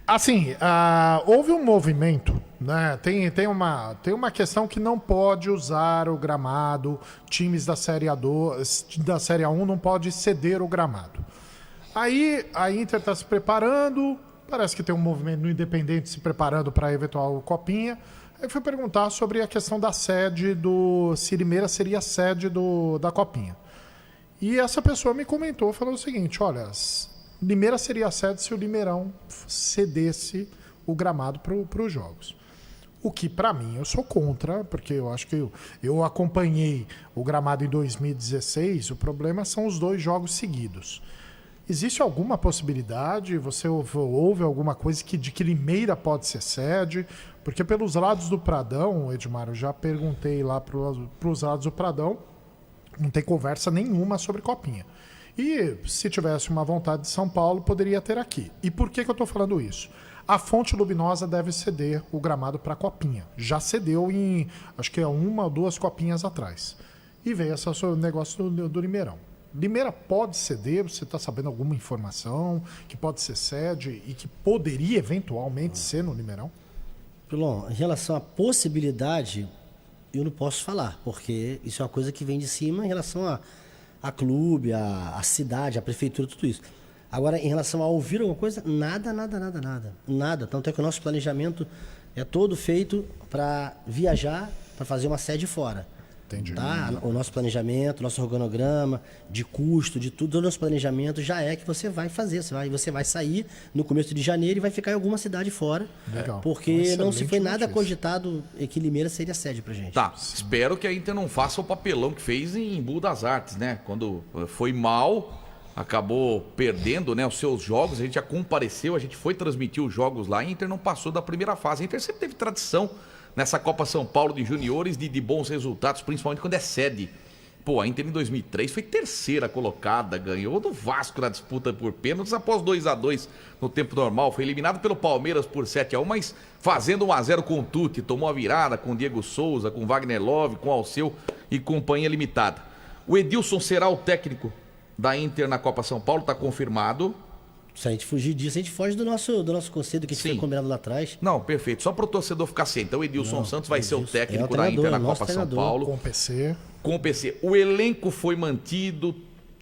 Assim, houve um movimento, né? Tem uma questão que não pode usar o gramado, times da Série da Série A1 não pode ceder o gramado. Aí a Inter está se preparando, parece que tem um movimento no Independente se preparando para a eventual Copinha. Aí fui perguntar sobre a questão da sede se Limeira seria a sede da Copinha. E essa pessoa me comentou, falou o seguinte, olha, Limeira seria a sede se o Limeirão cedesse o gramado para os jogos. O que, para mim, eu sou contra, porque eu acho que eu acompanhei o gramado em 2016, o problema são os 2 jogos seguidos. Existe alguma possibilidade, você ouve alguma coisa de que Limeira pode ser sede? Porque pelos lados do Pradão, Edmar, eu já perguntei lá para os lados do Pradão, não tem conversa nenhuma sobre Copinha. E se tivesse uma vontade de São Paulo, poderia ter aqui. E por que eu estou falando isso? A Fonte Luminosa deve ceder o gramado para a Copinha. Já cedeu em, acho que é 1 ou 2 Copinhas atrás. E veio esse negócio do Limeirão. Limeira pode ceder? Você está sabendo alguma informação que pode ser sede e que poderia eventualmente ser no Limeirão? Pilon, em relação à possibilidade, eu não posso falar, porque isso é uma coisa que vem de cima em relação a clube, a cidade, a prefeitura, tudo isso. Agora, em relação a ouvir alguma coisa, nada. Tanto é que o nosso planejamento é todo feito para viajar, para fazer uma sede fora. Entendi. Tá? O nosso planejamento, nosso organograma, de custo, de tudo, o nosso planejamento já é que você vai fazer. Você vai sair no começo de janeiro e vai ficar em alguma cidade fora. Legal. Porque não se foi nada cogitado que Limeira seria sede pra gente. Tá, espero que a Inter não faça o papelão que fez em Embu das Artes, né? Quando foi mal, acabou perdendo, né, os seus jogos, a gente já compareceu, a gente foi transmitir os jogos lá e a Inter não passou da primeira fase. A Inter sempre teve tradição nessa Copa São Paulo de juniores de bons resultados, principalmente quando é sede. Pô, a Inter em 2003 foi 3ª colocada, ganhou do Vasco na disputa por pênaltis após 2-2 no tempo normal, foi eliminado pelo Palmeiras por 7-1, mas fazendo 1-0 com o Tuti, tomou a virada com Diego Souza, com Wagner Love, com Alceu e companhia limitada. O Edilson será o técnico da Inter na Copa São Paulo, tá confirmado. Se a gente fugir disso, a gente foge do nosso conceito que a gente foi combinado lá atrás. Não, perfeito. Só para o torcedor ficar ciente. Então, o Edilson Santos vai ser o técnico da treinador, Inter na Copa São Paulo. Com o PC. Com o PC. O elenco foi mantido,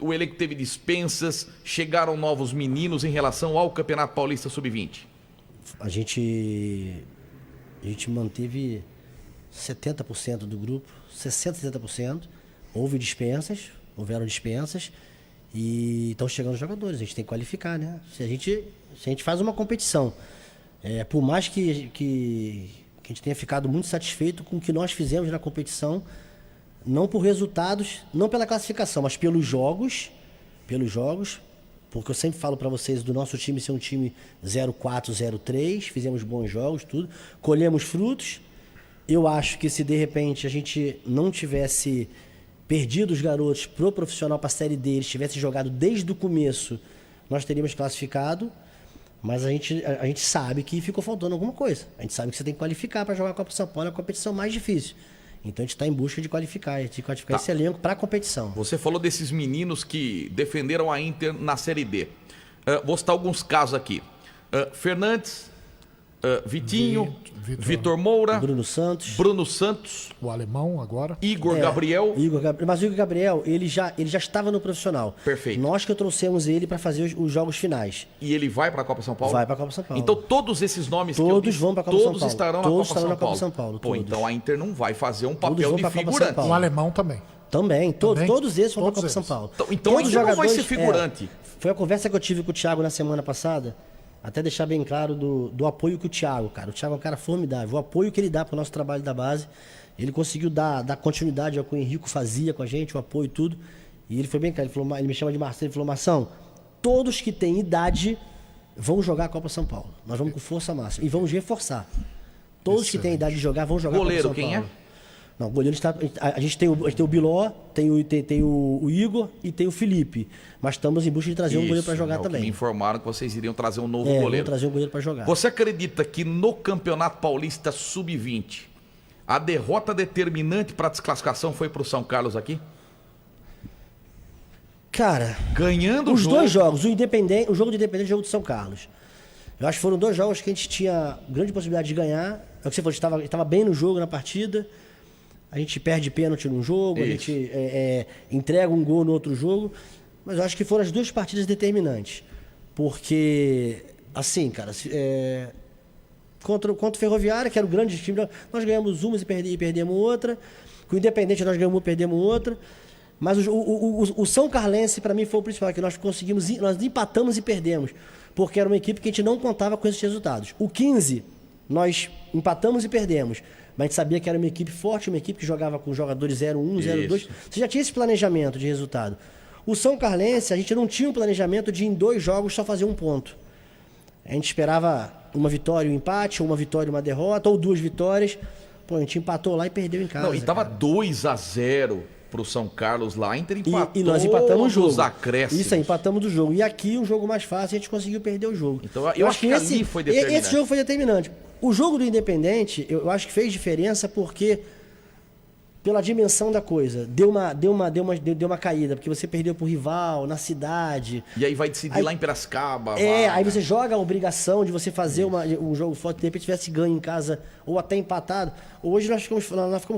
o elenco teve dispensas, chegaram novos meninos em relação ao Campeonato Paulista Sub-20. A gente manteve 70% do grupo, 60%, 70%. Houveram dispensas. E estão chegando os jogadores, a gente tem que qualificar, né? Se a gente faz uma competição, por mais que a gente tenha ficado muito satisfeito com o que nós fizemos na competição, não por resultados, não pela classificação, mas pelos jogos, porque eu sempre falo para vocês do nosso time ser um time 0-4, 0-3, fizemos bons jogos, tudo, colhemos frutos. Eu acho que se de repente a gente não tivesse perdido os garotos pro profissional para a Série D, eles tivessem jogado desde o começo, nós teríamos classificado, mas a gente sabe que ficou faltando alguma coisa. A gente sabe que você tem que qualificar para jogar a Copa São Paulo, é a competição mais difícil. Então a gente está em busca de qualificar esse elenco para a competição. Você falou desses meninos que defenderam a Inter na Série D. Vou citar alguns casos aqui. Fernandes, Vitinho, Vitor Moura, Bruno Santos, o alemão agora, Igor Gabriel. Mas o Igor Gabriel, ele já estava no profissional. Perfeito. Nós que trouxemos ele para fazer os jogos finais. E ele vai para a Copa São Paulo? Vai para a Copa São Paulo. Então todos esses nomes todos vão para a Copa São Paulo. Todos estarão na Copa São Paulo. Pô, então a Inter não vai fazer um papel de figurante. O alemão também. Também, todos esses vão para a Copa São Paulo. Então a Inter não vai ser figurante. Foi a conversa que eu tive com o Thiago na semana passada. Até deixar bem claro do apoio que o Thiago, cara. O Thiago é um cara formidável. O apoio que ele dá para o nosso trabalho da base. Ele conseguiu dar continuidade ao que o Henrico fazia com a gente, o apoio e tudo. E ele foi bem claro. Ele me chama de Marcelo. Ele falou, Marção, todos que têm idade vão jogar a Copa São Paulo. Nós vamos com força máxima. E vamos reforçar. Todos que têm idade de jogar vão jogar a Copa São Paulo. Goleiro, quem é? Não, o goleiro está. A gente tem o Biló, tem o Igor e tem o Felipe. Mas estamos em busca de trazer um goleiro para jogar também. Me informaram que vocês iriam trazer um novo goleiro. Vamos trazer um goleiro para jogar. Você acredita que no Campeonato Paulista Sub-20 a derrota determinante para a desclassificação foi para o São Carlos aqui? Cara, ganhando os dois jogos, o jogo do Independente e o jogo do São Carlos. Eu acho que foram 2 jogos que a gente tinha grande possibilidade de ganhar. É o que você falou, a gente estava bem no jogo, na partida. A gente perde pênalti num jogo, Isso. a gente entrega um gol no outro jogo. Mas eu acho que foram as 2 partidas determinantes. Porque, assim, cara, contra o Ferroviária, que era o grande time, nós ganhamos umas e perdemos outra. Com o Independente nós ganhamos uma e perdemos outra. Mas o São Carlense, para mim, foi o principal, que nós empatamos e perdemos. Porque era uma equipe que a gente não contava com esses resultados. O 15, nós empatamos e perdemos. Mas a gente sabia que era uma equipe forte, uma equipe que jogava com jogadores 0-1, 0-2. Você já tinha esse planejamento de resultado. O São Carlense, a gente não tinha um planejamento de em 2 jogos só fazer 1 ponto. A gente esperava uma vitória e um empate, ou uma vitória e uma derrota, ou 2 vitórias. Pô, a gente empatou lá e perdeu em casa. Não, e tava 2-0 pro São Carlos lá, a Inter empatou e nós empatamos o jogo. os acréscimos. Isso aí, empatamos o jogo. E aqui, um jogo mais fácil, a gente conseguiu perder o jogo. Então, eu acho que ali foi determinante. Esse jogo foi determinante. O jogo do Independente, eu acho que fez diferença porque, pela dimensão da coisa, deu uma caída, porque você perdeu pro rival, na cidade. E aí vai decidir lá em Piracicaba. Aí você joga a obrigação de você fazer um jogo forte, de repente tivesse ganho em casa, ou até empatado. Hoje nós ficamos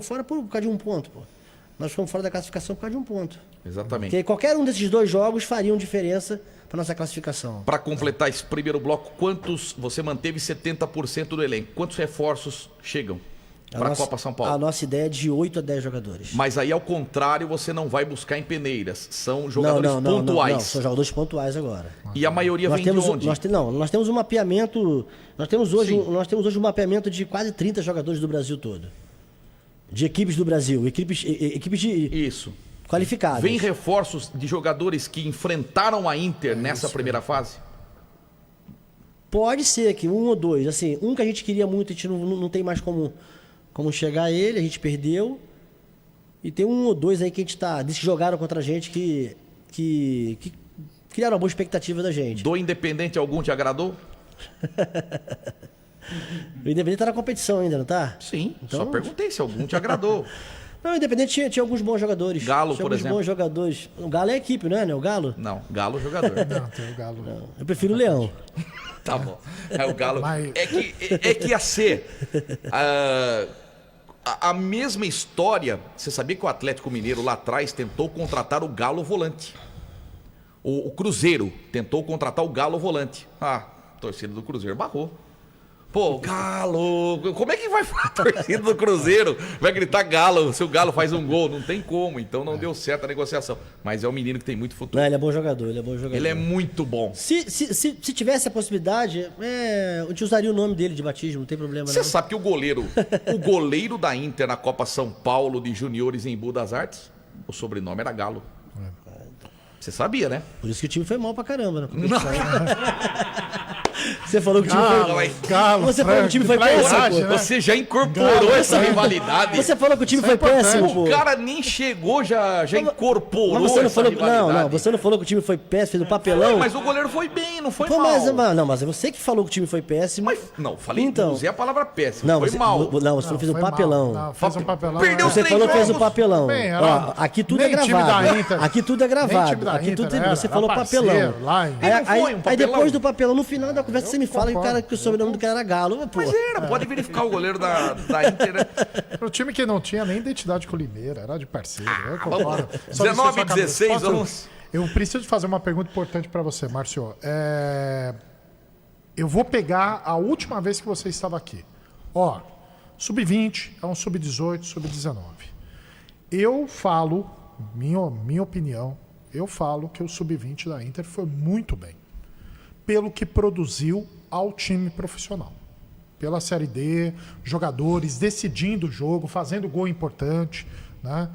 fora por causa de 1 ponto, pô. Nós ficamos fora da classificação por causa de 1 ponto. Exatamente. Porque qualquer um desses 2 jogos fariam diferença para nossa classificação. Para completar esse primeiro bloco, você manteve 70% do elenco? Quantos reforços chegam para a Copa São Paulo? A nossa ideia é de 8 a 10 jogadores. Mas aí, ao contrário, você não vai buscar em peneiras. São jogadores pontuais. Não, são jogadores pontuais agora. E a maioria vem de onde? Nós temos um mapeamento. Nós temos hoje um mapeamento de quase 30 jogadores do Brasil todo. De equipes do Brasil, equipes de Isso. qualificadas. Vem reforços de jogadores que enfrentaram a Inter nessa primeira fase? Pode ser que 1 ou 2. Assim, um que a gente queria muito, a gente não tem mais como chegar a ele, a gente perdeu. E tem 1 ou 2 aí que a gente desses que jogaram contra a gente que criaram uma boa expectativa da gente. Do Independente, algum te agradou? O Independente tá na competição ainda, não tá? Sim, então, só perguntei se algum te agradou. Não, o Independente tinha alguns bons jogadores. Galo, por exemplo. Bons jogadores. O Galo é a equipe, não é? O Galo? Não, Galo jogador. Não, tem o Galo. Não. Eu prefiro o Leão. Tá bom. O Galo. Mas... É que ia ser a mesma história. Você sabia que o Atlético Mineiro lá atrás tentou contratar o Galo volante? O Cruzeiro tentou contratar o Galo volante. A torcida do Cruzeiro barrou. Pô, Galo, como é que vai a torcida do Cruzeiro? Vai gritar Galo, se o Galo faz um gol, não tem como, então não deu certo a negociação. Mas é um menino que tem muito futuro. Não, ele é bom jogador, Ele é muito bom. Se tivesse a possibilidade, eu te usaria o nome dele de batismo, não tem problema não. Você sabe que o goleiro da Inter na Copa São Paulo de Juniores em Embu das Artes, o sobrenome era Galo. Você sabia, né? Por isso que o time foi mal pra caramba, né? Não. Você falou que o time foi... Galo, Você falou que o time foi péssimo, pô. Você já incorporou essa rivalidade. Você falou que o time foi péssimo, pô. O cara nem chegou, já incorporou mas você não essa falou, rivalidade. Não, você não falou que o time foi péssimo, fez um papelão. Mas o goleiro foi bem, não foi Pô, mal. mas é você que falou que o time foi péssimo. Não, falei, então, usei a palavra péssimo, não, foi mal. Não, você falou que fez um papelão. Não, fez um papelão. Perdeu Você falou que fez um papelão. Bem, Ó, aqui tudo é gravado. Aqui tudo é gravado. Aqui tudo você falou papelão. Aí depois do papelão, no final da conversa, você me fala que o sobrenome do cara era Galo. Pô. Mas era, pode verificar o goleiro da Inter. O time que não tinha nem identidade colineira, era de parceiro. 19 e 16, vamos. Eu preciso fazer uma pergunta importante para você, Márcio. Eu vou pegar a última vez que você estava aqui. Ó, sub-20, é um sub-18, sub-19. Eu falo, minha opinião, eu falo que o sub-20 da Inter foi muito bem. Pelo que produziu ao time profissional. Pela Série D, jogadores decidindo o jogo, fazendo gol importante, né?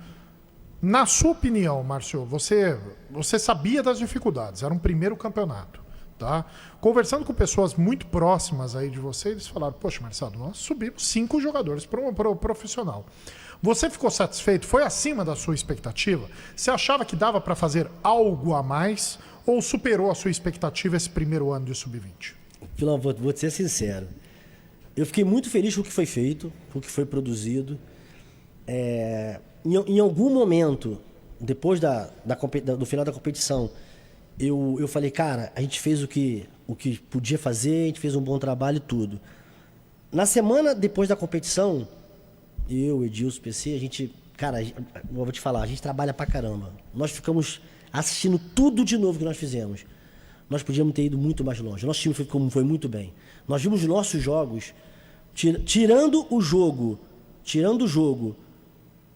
Na sua opinião, Márcio, você sabia das dificuldades, era um primeiro campeonato, tá? Conversando com pessoas muito próximas aí de você, eles falaram, poxa, Marcelo, nós subimos 5 jogadores para o profissional. Você ficou satisfeito? Foi acima da sua expectativa? Você achava que dava para fazer algo a mais ou superou a sua expectativa esse primeiro ano de sub-20? Filão, vou te ser sincero. Eu fiquei muito feliz com o que foi feito, com o que foi produzido. Em algum momento, depois do final da competição, eu falei, cara, a gente fez o que podia fazer, a gente fez um bom trabalho e tudo. Na semana depois da competição, eu, Edilson, PC, a gente, cara, eu vou te falar, a gente trabalha pra caramba. Nós ficamos assistindo tudo de novo que nós fizemos. Nós podíamos ter ido muito mais longe. Nosso time foi muito bem. Nós vimos os nossos jogos, tirando o jogo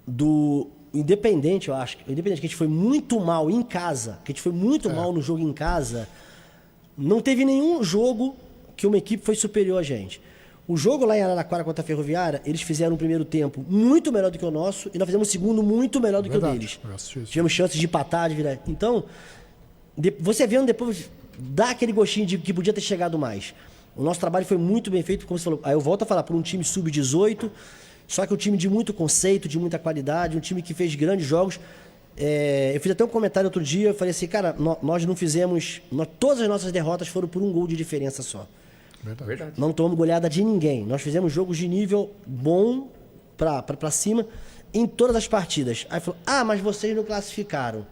do Independente, eu acho. Independente, que a gente foi muito mal em casa, que a gente foi muito mal no jogo em casa, não teve nenhum jogo que uma equipe foi superior a gente. O jogo lá em Araraquara contra a Ferroviária, eles fizeram um primeiro tempo muito melhor do que o nosso e nós fizemos um segundo muito melhor do que o deles. Tivemos chances de empatar, de virar. Então, você vendo depois, dá aquele gostinho de que podia ter chegado mais. O nosso trabalho foi muito bem feito, como você falou. Aí eu volto a falar, por um time sub-18, só que um time de muito conceito, de muita qualidade, um time que fez grandes jogos. Eu fiz até um comentário outro dia, eu falei assim, cara, nós não fizemos... todas as nossas derrotas foram por um gol de diferença só. Verdade. Não tomamos goleada de ninguém. Nós fizemos jogos de nível bom pra cima em todas as partidas. Aí falou, mas vocês não classificaram.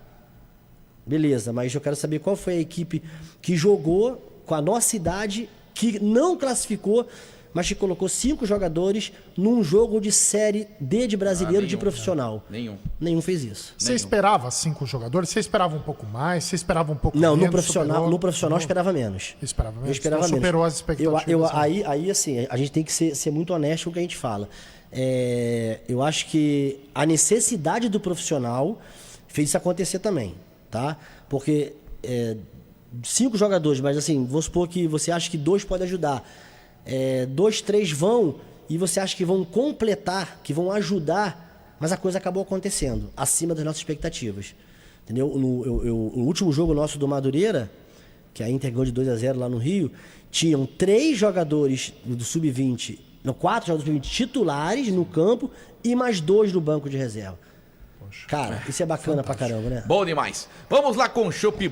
Beleza, mas eu quero saber qual foi a equipe que jogou com a nossa idade, que não classificou, mas que colocou 5 jogadores num jogo de Série D de brasileiro de profissional. Nenhum fez isso. Você esperava 5 jogadores? Você esperava um pouco mais? Você esperava um pouco menos? Não, no profissional eu esperava menos. Esperava menos? Eu esperava menos. Superou as expectativas. Aí, assim, a gente tem que ser muito honesto com o que a gente fala. Eu acho que a necessidade do profissional fez isso acontecer também, tá? Porque 5 jogadores, mas assim, vou supor que você acha que 2 podem ajudar. 2, 3 vão e você acha que vão completar, que vão ajudar, mas a coisa acabou acontecendo acima das nossas expectativas, entendeu? O último jogo nosso do Madureira, que a Inter ganhou de 2-0 lá no Rio, tinham 3 jogadores do Sub-20, 4 jogadores do Sub-20 titulares no campo e mais 2 no banco de reserva. Cara, isso é bacana pra caramba, né? Bom demais. Vamos lá com o Chopp